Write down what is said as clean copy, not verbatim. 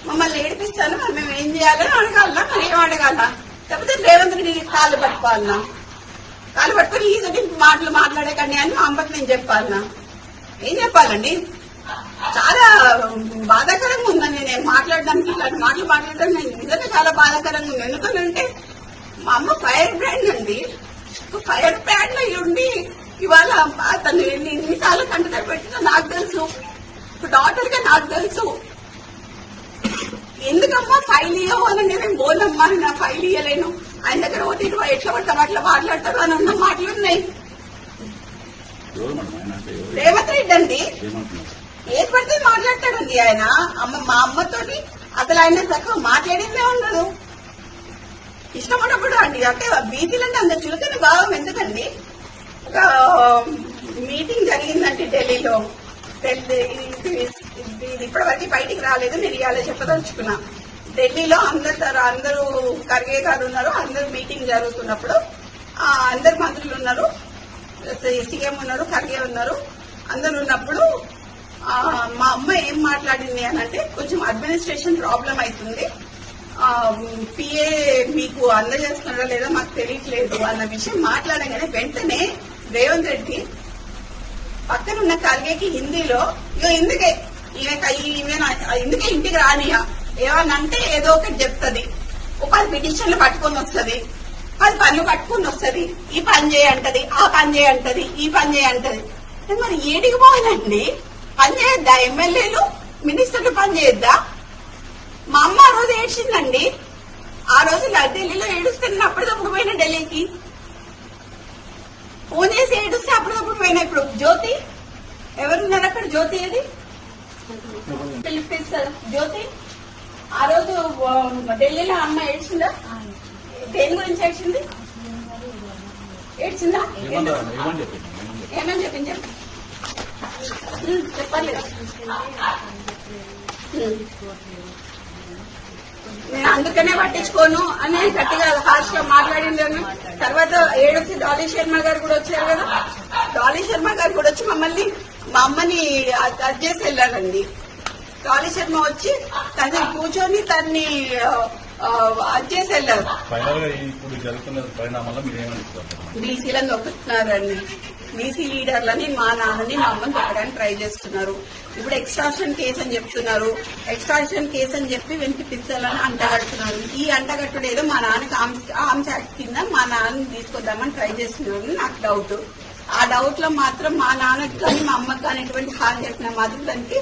మమ్మల్ని ఏడిపిస్తాను, మరి మేము ఏం చేయాలని అడగాలనా, మరి ఏం అడగాలనా? లేకపోతే రేవంత్ రెడ్డి కాళ్ళు పట్టుకోవాలనా? కాళ్ళు పట్టుకుని ఈజీ మాటలు మాట్లాడకండి అని మా అమ్మకి నేను చెప్పాలనా? ఏం చెప్పాలండి? చాలా బాధాకరంగా ఉందండి నేను మాట్లాడడానికి. ఇలాంటి మాటలు మాట్లాడడం నిజంగా చాలా బాధాకరంగా ఉంది. ఎందుకంటే మా అమ్మ ఫైర్ బ్రాండ్ అండి. ఫైర్ బ్రాండ్ అయ్యి ఉండి ఇవాళ తను ఎన్నిసార్లు కంటతడి పెట్టినా నాకు తెలుసు. డాక్టర్ గా నాకు తెలుసు. ఎందుకమ్మా ఫైల్ ఇవ్వవు అని నేను బోనమ్మా, నా ఫైల్ ఇవ్వలేను, ఆయన దగ్గర ఒకటి ఎట్లా పడతాం అట్లా మాట్లాడతారు అని ఉన్న మాటలు ఉన్నాయి. రేవంత్ రెడ్డి అండి ఏది పడితే మాట్లాడతాడండి ఆయన. మా అమ్మతోటి అసలు ఆయన చక్కగా మాట్లాడిందే ఉండదు. ఇష్టపడినప్పుడు అండి అంటే బీసీలంటే అంత చులకని భావం ఎందుకండి? ఒక మీటింగ్ జరిగిందండి ఢిల్లీలో. ఇది ఇప్పటివరకు బయటికి రాలేదు, నేను ఇవాళ చెప్పదలుచుకున్నా. ఢిల్లీలో అందరూ ఖర్గే గారు ఉన్నారు, అందరూ మీటింగ్ జరుగుతున్నప్పుడు అందరు మంత్రులు ఉన్నారు, సీఎం ఉన్నారు, ఖర్గే ఉన్నారు, అందరు ఉన్నప్పుడు మా అమ్మ ఏం మాట్లాడింది అని అంటే, కొంచెం అడ్మినిస్ట్రేషన్ ప్రాబ్లం అవుతుంది, పిఏ మీకు అందజేస్తున్నారా లేదా మాకు తెలియట్లేదు అన్న విషయం మాట్లాడగానే వెంటనే రేవంత్ రెడ్డి పక్కనున్న ఖర్గేకి హిందీలో ఎందుకే ఇంటికి రానియా, ఏమనంటే ఏదో ఒకటి చెప్తుంది, ఒక 10 పిటిషన్లు పట్టుకొని వస్తుంది, 10 పనులు పట్టుకొని వస్తుంది, ఈ పని చేయంటది, ఆ పని చేయంటది, ఈ పని చేయంటది. మరి ఏడికి పోవాలండి? పని చేయొద్దా? ఎమ్మెల్యేలు మినిస్టర్లు పని చేయొద్దా? మా అమ్మ ఆ రోజు ఏడ్చిందండి. ఆ రోజు ఢిల్లీలో ఏడుస్తున్నా అప్పటికప్పుడు పోయినా, ఢిల్లీకి ఫోన్ చేసి ఏడుస్తే అప్పటికప్పుడు పోయినా. ఇప్పుడు జ్యోతి ఎవరున్నారు అక్కడ? జ్యోతి ఏది పిలిపిస్తారు? జ్యోతి ఆ రోజు ఢిల్లీలో అమ్మ ఏడ్చిందా? దేని గురించి ఏడ్చింది? ఏడ్చిందా? ఏమని చెప్పింది చెప్పాలి. నేను అందుకనే పట్టించుకోను అని గట్టిగా హార్ష్ గా మాట్లాడిందని. తర్వాత ఏడొచ్చి డాలీ శర్మ గారు కూడా వచ్చారు కదా, డాలీ శర్మ గారు కూడా వచ్చి మా అమ్మని అది చేసి వెళ్ళారండి. డాలీ శర్మ వచ్చి తనని కూర్చొని తన్ని అది చేసి వెళ్ళారు. బీసీలను నొక్కుతున్నారండి, బీసీ లీడర్లని మా నాన్నని మా అమ్మని చెప్పడానికి ట్రై చేస్తున్నారు. ఇప్పుడు ఎక్స్ట్రాక్షన్ కేసు అని చెప్తున్నారు, ఎక్స్ట్రాక్షన్ కేసు అని చెప్పి వెంకిపించాలని అంటగడుతున్నారు. ఈ అంటగట్టుడు ఏదో మా నాన్నకి ఆర్మ్స్ యాక్ట్ కింద మా నాన్నని తీసుకొద్దామని ట్రై చేస్తున్నారు. నాకు డౌట్. ఆ డౌట్ లో మాత్రం మా నాన్నకి కానీ మా అమ్మకి కానీ ఎటువంటి హాని చేసిన మాత్రం దానికి